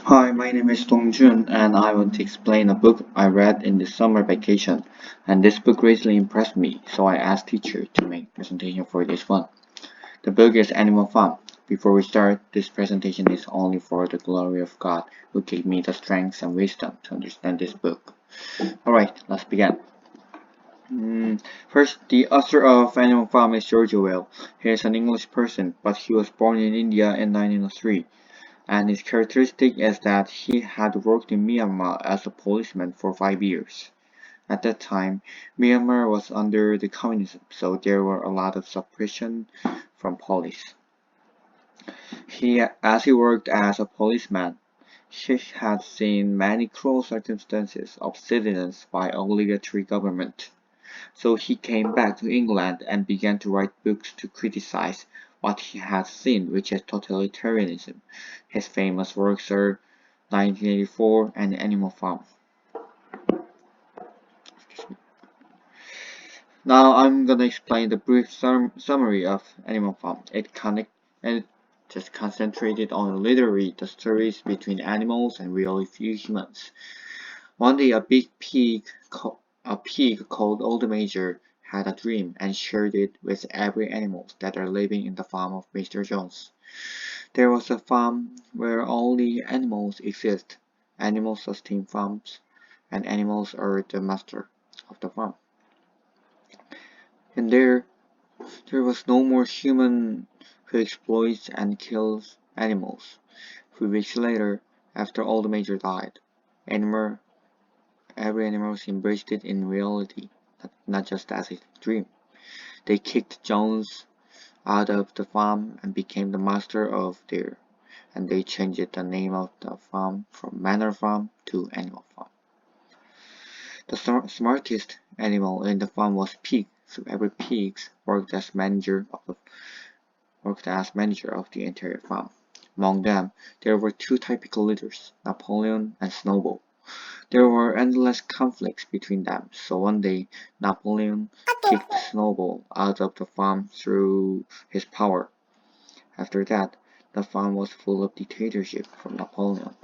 Hi, my name is Joon, and I want to explain a book I read in the summer vacation. And this book really impressed me, so I asked teacher to make presentation for this one. The book is Animal Farm. Before we start, this presentation is only for the glory of God, who gave me the strength and wisdom to understand this book. Alright, let's begin. First, the author of Animal Farm is George Orwell. He is an English person, but he was born in India in 1903. And his characteristic is that he had worked in Myanmar as a policeman for 5 years. At that time, Myanmar was under the communism, so there were a lot of suppression from police. As he worked as a policeman, he had seen many cruel circumstances of citizens by obligatory government. So he came back to England and began to write books to criticize what he had seen, which is totalitarianism. His famous works are 1984 and Animal Farm. Now I'm gonna explain the brief summary of Animal Farm. It just concentrated on literally the stories between animals and really few humans. One day a pig called Old Major had a dream and shared it with every animal that are living in the farm of Mr. Jones. There was a farm where only animals exist. Animals sustain farms, and animals are the master of the farm. And there was no more human who exploits and kills animals. 3 weeks later, after Old Major died, animal every animal embraced it in reality, not just as a dream. They kicked Jones out of the farm and became the master of there, and they changed the name of the farm from Manor Farm to Animal Farm. The smartest animal in the farm was Pig, so every pig worked as manager of the entire farm. Among them, there were two typical leaders, Napoleon and Snowball. There were endless conflicts between them, so one day Napoleon kicked Snowball out of the farm through his power. After that, the farm was full of dictatorship from Napoleon.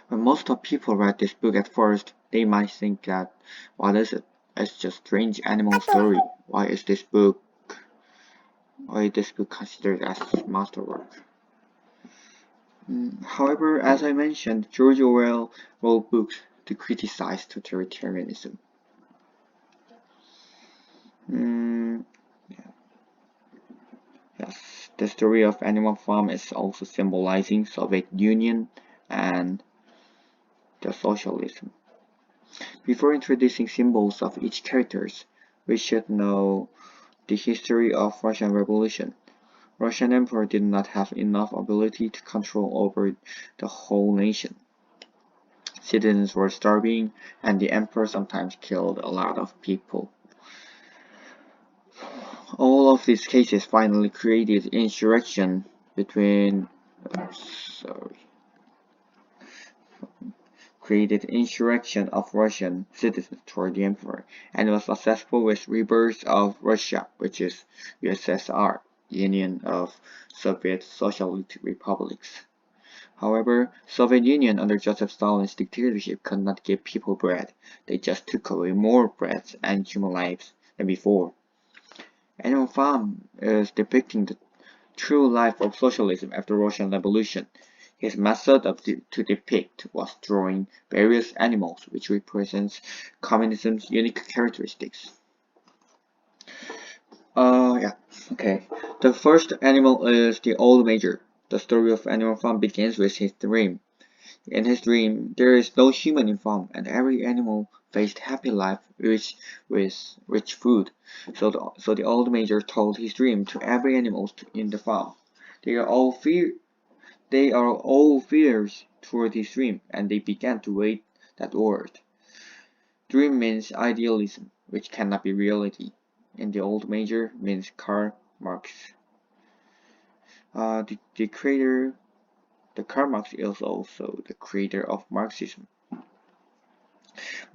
When most of people read this book at first, they might think that, what is it? It's just strange animal story. Why is this book considered as masterwork? However, as I mentioned, George Orwell wrote books to criticize totalitarianism. Mm, yes, the story of Animal Farm is also symbolizing Soviet Union and the socialism. Before introducing symbols of each characters, we should know the history of Russian Revolution. Russian Emperor did not have enough ability to control over the whole nation. Citizens were starving, and the emperor sometimes killed a lot of people. All of these cases finally created insurrection between sorry, created insurrection of Russian citizens toward the emperor, and was successful with rebirth of Russia, which is USSR, Union of Soviet Socialist Republics. However, Soviet Union under Joseph Stalin's dictatorship could not give people bread. They just took away more bread and human lives than before. Animal Farm is depicting the true life of socialism after Russian Revolution. His method to depict was drawing various animals, which represents communism's unique characteristics. Yeah, okay. The first animal is the Old Major. The story of Animal Farm begins with his dream. In his dream, there is no human in farm, and every animal faced happy life with rich food. So the old major told his dream to every animal in the farm. They are all fear they are all fears toward his dream, and they began to wait that word. Dream means idealism, which cannot be reality. And the old major means Karl Marx. The creator, the Karl Marx is also the creator of Marxism.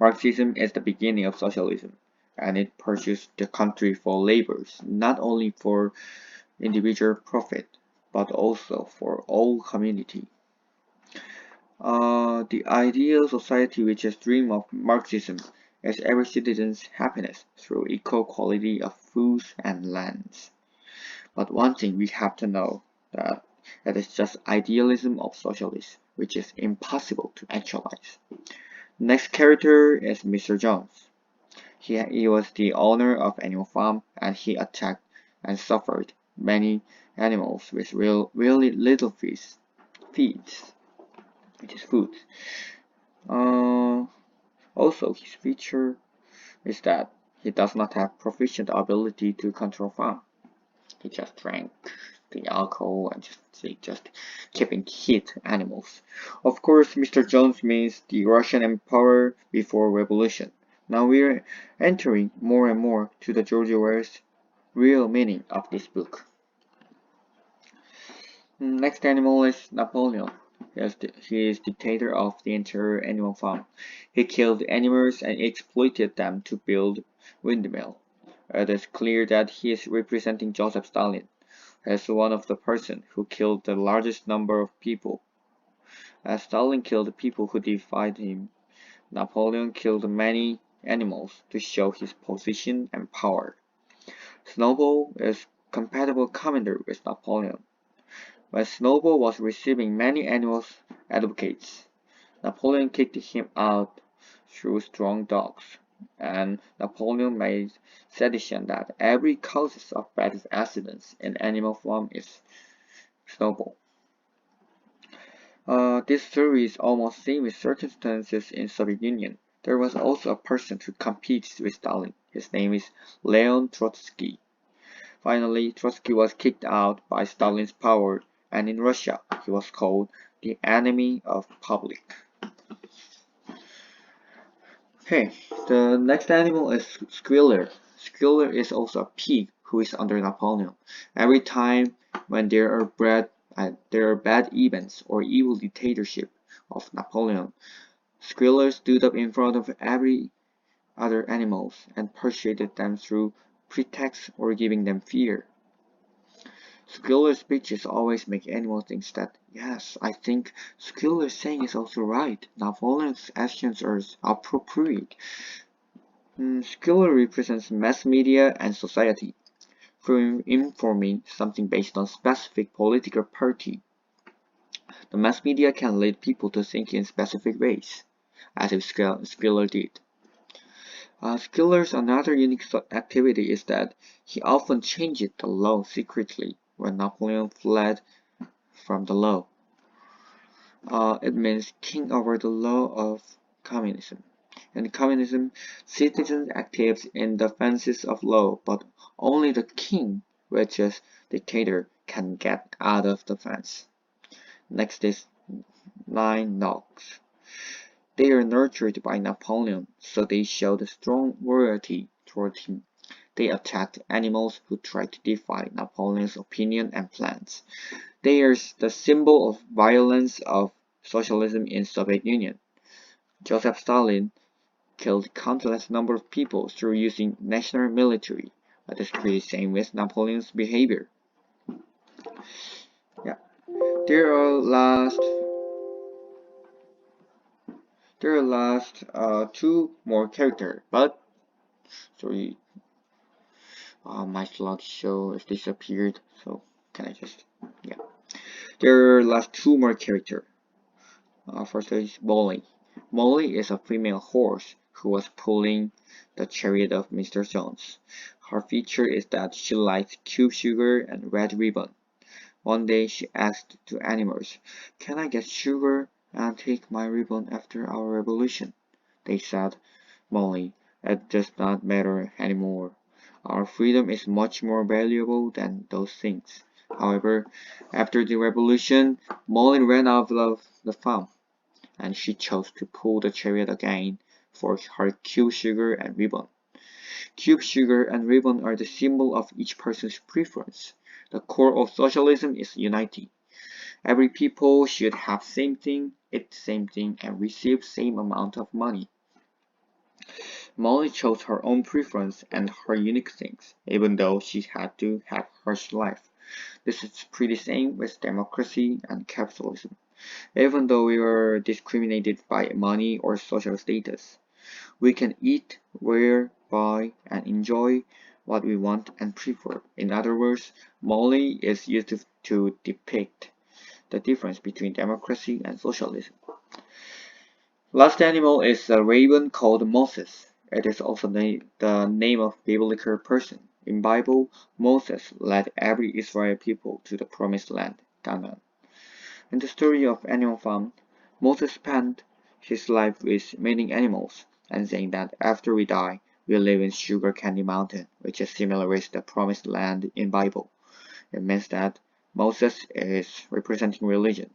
Marxism is the beginning of socialism, and it pursues the country for labors, not only for individual profit, but also for all community. The ideal society which is dream of Marxism is every citizen's happiness through equal quality of food and lands. But one thing we have to know that it is just idealism of socialists, which is impossible to actualize. Next character is Mr. Jones. He was the owner of Animal Farm and he attacked and suffered many animals with really little feeds, which is food. Uh, Also, his feature is that he does not have proficient ability to control farm. He just drank the alcohol and just keeping hit animals. Of course, Mr. Jones means the Russian Empire before revolution. Now we're entering more and more to the George Orwell's real meaning of this book. Next animal is Napoleon. He is dictator of the entire animal farm. He killed animals and exploited them to build windmill. It is clear that he is representing Joseph Stalin as one of the person who killed the largest number of people. As Stalin killed people who defied him, Napoleon killed many animals to show his position and power. Snowball is compatible commander with Napoleon. When Snowball was receiving many animals advocates, Napoleon kicked him out through strong dogs, and Napoleon made sedition that every causes of bad accidents in animal farm is Snowball. This story is almost same with circumstances in Soviet Union. There was also a person who competes with Stalin. His name is Leon Trotsky. Finally, Trotsky was kicked out by Stalin's power, and in Russia, he was called the enemy of public. Okay, the next animal is Squealer. Squealer is also a pig who is under Napoleon. Every time when there are bad events or evil dictatorship of Napoleon, Squealer stood up in front of every other animals and persuaded them through pretext or giving them fear. Squealer's speeches always make animals think that, yes, I think Squealer's saying is also right. Napoleon's actions are appropriate. Squealer represents mass media and society through informing something based on specific political party. The mass media can lead people to think in specific ways, as if Squealer did. Squealer's another unique activity is that he often changed the law secretly when Napoleon fled from the law. It means king over the law of communism. In communism, citizens active in defenses of law, but only the king, which is dictator, can get out of the fence. Next is nine dogs. They are nurtured by Napoleon, so they showed strong loyalty toward him. They attacked animals who tried to defy Napoleon's opinion and plans. They are the symbol of violence of socialism in Soviet Union. Joseph Stalin killed countless number of people through using national military. That is pretty same with Napoleon's behavior. Yeah. There are last two more characters, but sorry, my slideshow has disappeared. So can I just yeah? There are last two more characters. First is Molly. Molly is a female horse who was pulling the chariot of Mr. Jones. Her feature is that she likes cube sugar and red ribbon. One day she asked the animals, "Can I get sugar and take my ribbon after our revolution?" They said, "Molly, it does not matter anymore. Our freedom is much more valuable than those things." However, after the revolution, Molly ran out of the farm, and she chose to pull the chariot again for her cube sugar and ribbon. Cube sugar and ribbon are the symbol of each person's preference. The core of socialism is unity. Every people should have same thing, eat same thing, and receive same amount of money. Molly chose her own preference and her unique things, even though she had to have harsh life. This is pretty same with democracy and capitalism. Even though we are discriminated by money or social status, we can eat, wear, buy, and enjoy what we want and prefer. In other words, Molly is used to depict the difference between democracy and socialism. Last animal is a raven called Moses. It is also the name of biblical person. In Bible, Moses led every Israel people to the promised land, Canaan. In the story of Animal Farm, Moses spent his life with many animals and saying that after we die, we live in Sugar Candy Mountain, which is similar with the promised land in Bible. It means that Moses is representing religion.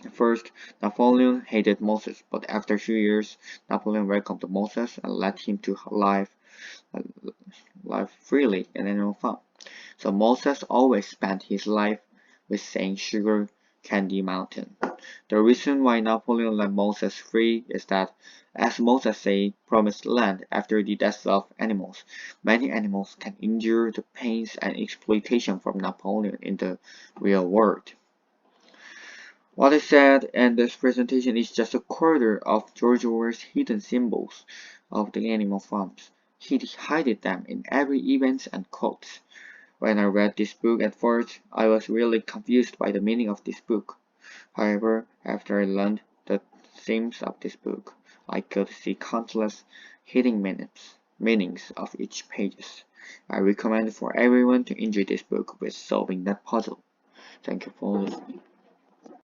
At first, Napoleon hated Moses, but after a few years, Napoleon welcomed Moses and let him to live freely in Animal Farm. So Moses always spent his life with saying Sugar Candy Mountain. The reason why Napoleon let Moses free is that, as Moses said, promised land after the death of animals, many animals can endure the pains and exploitation from Napoleon in the real world. What I said in this presentation is just a quarter of George Orwell's hidden symbols of the animal farms. He hid them in every event and quotes. When I read this book at first, I was really confused by the meaning of this book. However, after I learned the themes of this book, I could see countless hidden meanings of each pages. I recommend for everyone to enjoy this book with solving that puzzle. Thank you for listening.